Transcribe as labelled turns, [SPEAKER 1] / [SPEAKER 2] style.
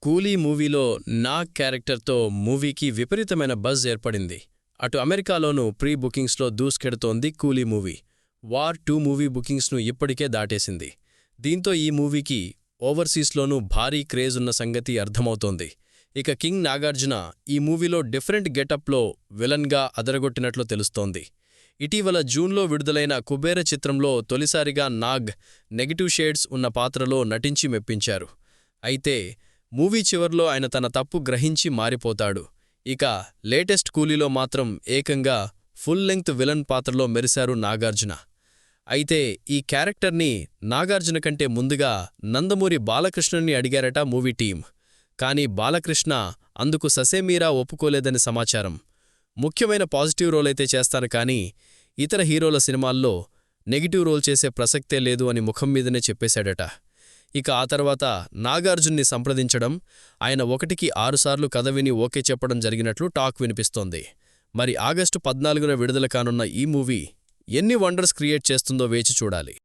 [SPEAKER 1] కూలీ మూవీలో నాగ్ క్యారెక్టర్తో మూవీకి విపరీతమైన బజ్ ఏర్పడింది. అటు అమెరికాలోనూ ప్రీ బుకింగ్స్లో దూసుకెడుతోంది కూలీ మూవీ. వార్ 2 మూవీ బుకింగ్స్ను ఇప్పటికే దాటేసింది. దీంతో ఈ మూవీకి ఓవర్సీస్లోనూ భారీ క్రేజ్ ఉన్న సంగతి అర్థమవుతోంది. ఇక కింగ్ నాగార్జున ఈ మూవీలో డిఫరెంట్ గెటప్లో విలన్గా అదరగొట్టినట్లు తెలుస్తోంది. ఇటీవల జూన్లో విడుదలైన కుబేర చిత్రంలో తొలిసారిగా నాగ్ నెగటివ్ షేడ్స్ ఉన్న పాత్రలో నటించి మెప్పించారు. అయితే మూవీ చివర్లో ఆయన తన తప్పు గ్రహించి మారిపోతాడు. ఇక లేటెస్ట్ కూలీలో మాత్రం ఏకంగా ఫుల్ లెంగ్త్ విలన్ పాత్రలో మెరిశారు నాగార్జున. అయితే ఈ క్యారెక్టర్ని నాగార్జున కంటే ముందుగా నందమూరి బాలకృష్ణని అడిగారట మూవీ టీం. కానీ బాలకృష్ణ అందుకు ససేమీరా ఒప్పుకోలేదని సమాచారం. ముఖ్యమైన పాజిటివ్ రోల్ అయితే చేస్తాను కానీ ఇతర హీరోల సినిమాల్లో నెగిటివ్ రోల్ చేసే ప్రసక్తే లేదు అని ముఖం మీదనే చెప్పేశాడట. ఇక ఆ తర్వాత నాగార్జున్ని సంప్రదించడం, ఆయన 1కి 6 సార్లు కథ విని ఓకే చెప్పడం జరిగినట్లు టాక్ వినిపిస్తోంది. మరి ఆగస్టు 14న విడుదల కానున్న ఈ మూవీ ఎన్ని వండర్స్ క్రియేట్ చేస్తుందో వేచి చూడాలి.